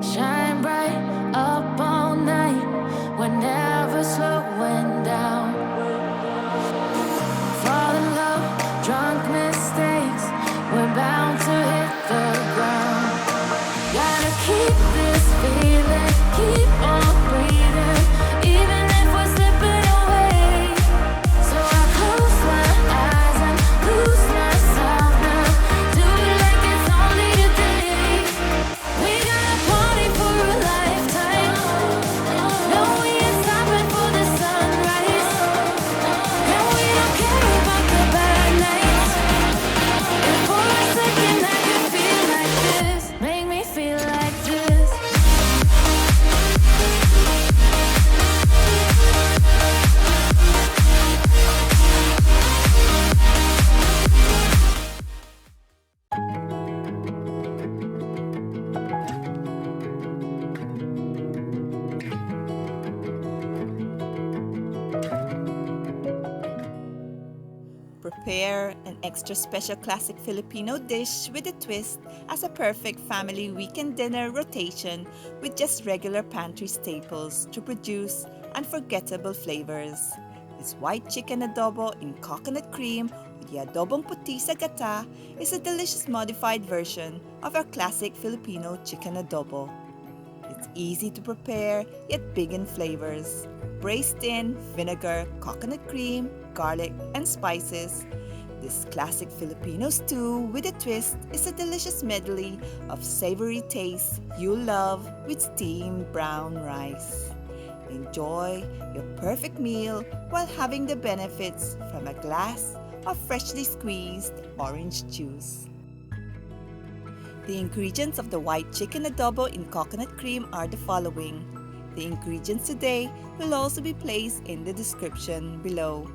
Shine bright up all night. We're never slowing down. Fall in love, drunk mistakes. We're bound to hit the ground. Gotta keep this feeling, keep on breathing, even if we're slipping away. So I close my eyes and lose myself now. Do it like it's only today. We got a party for a lifetime. No, we ain't stopping for the sunrise. And we don't care about the bad nights. If for a second I can feel like this, make me feel like this. Prepare an extra special classic Filipino dish with a twist as a perfect family weekend dinner rotation with just regular pantry staples to produce unforgettable flavors. This white chicken adobo in coconut cream with the adobong puti sa gata is a delicious modified version of our classic Filipino chicken adobo. It's easy to prepare, yet big in flavors. Braised in vinegar, coconut cream, garlic, and spices, this classic Filipino stew with a twist is a delicious medley of savory tastes you'll love with steamed brown rice. Enjoy your perfect meal while having the benefits from a glass of freshly squeezed orange juice. The ingredients of the white chicken adobo in coconut cream are the following. The ingredients today will also be placed in the description below.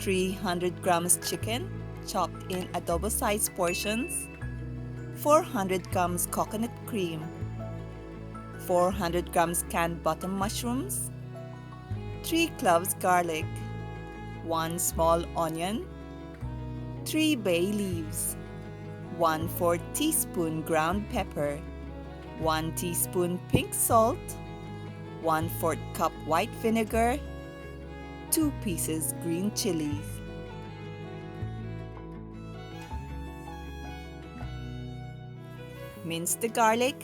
300 grams chicken, chopped in adobo-sized portions. 400 grams coconut cream. 400 grams canned button mushrooms. 3 cloves garlic. 1 small onion. 3 bay leaves. 1/4 teaspoon ground pepper, 1 teaspoon pink salt, 1/4 cup white vinegar, 2 pieces green chilies. Mince the garlic.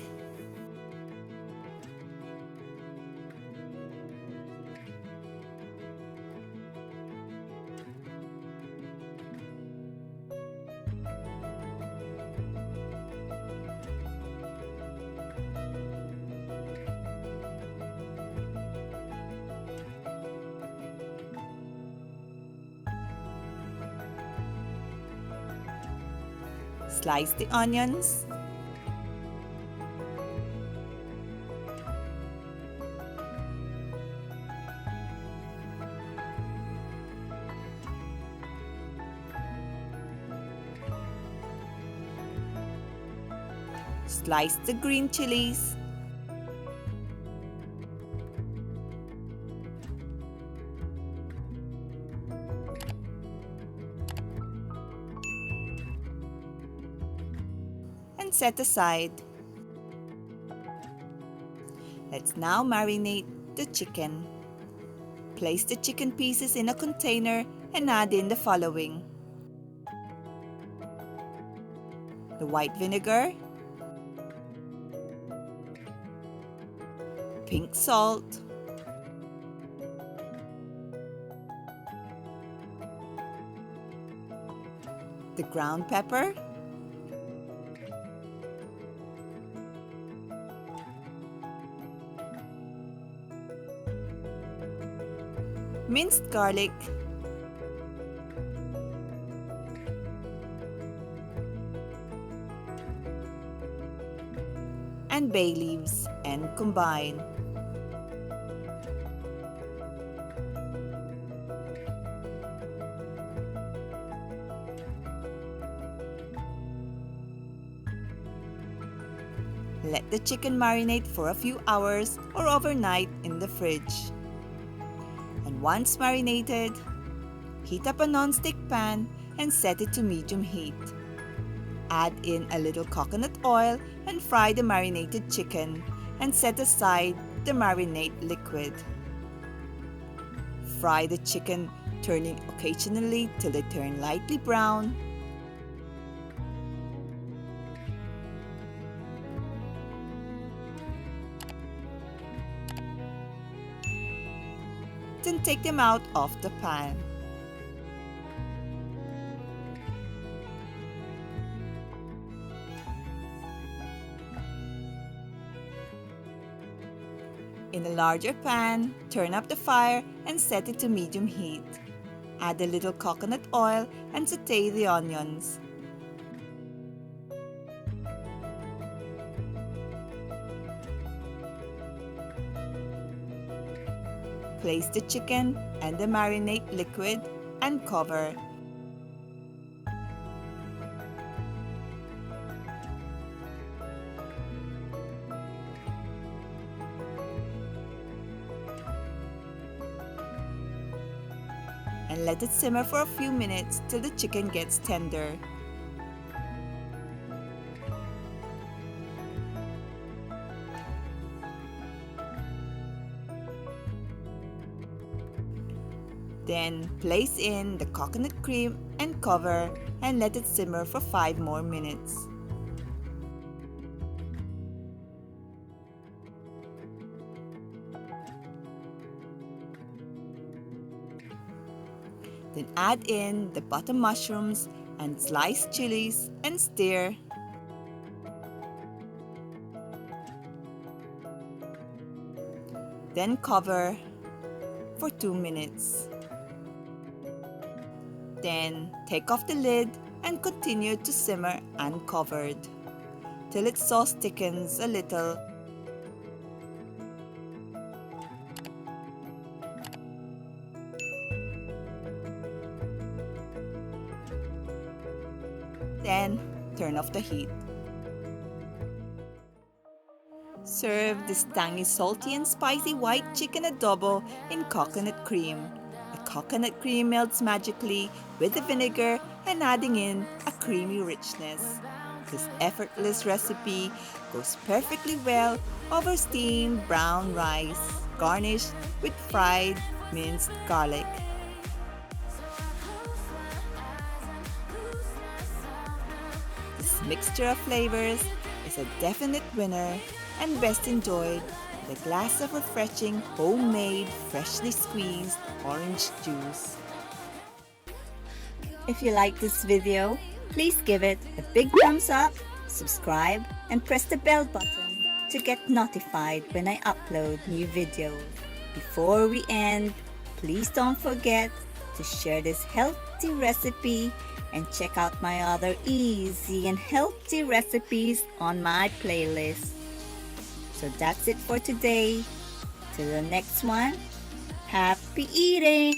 Slice the onions. Slice the green chilies. And set aside. Let's now marinate the chicken. Place the chicken pieces in a container and add in the following: the white vinegar, pink salt, the ground pepper, minced garlic, and bay leaves, and combine. Let the chicken marinate for a few hours or overnight in the fridge. And once marinated, heat up a non-stick pan and set it to medium heat. Add in a little coconut oil and fry the marinated chicken and set aside the marinade liquid. Fry the chicken, turning occasionally till they turn lightly brown. Then take them out of the pan. In a larger pan, turn up the fire and set it to medium heat. Add a little coconut oil and sauté the onions. Place the chicken and the marinade liquid and cover. And let it simmer for a few minutes till the chicken gets tender. Then place in the coconut cream and cover and let it simmer for 5 more minutes. Then add in the button mushrooms and sliced chilies and stir. Then cover for 2 minutes. Then take off the lid and continue to simmer uncovered till its sauce thickens a little. Then turn off the heat. Serve this tangy, salty and spicy white chicken adobo in coconut cream. The coconut cream melts magically with the vinegar and adding in a creamy richness. This effortless recipe goes perfectly well over steamed brown rice, garnished with fried minced garlic. This mixture of flavors is a definite winner and best enjoyed with a glass of refreshing homemade freshly squeezed orange juice. If you like this video, please give it a big thumbs up, subscribe, and press the bell button to get notified when I upload new videos. Before we end, please don't forget to share this healthy recipe and check out my other easy and healthy recipes on my playlist. So that's it for today. Till the next one, happy eating!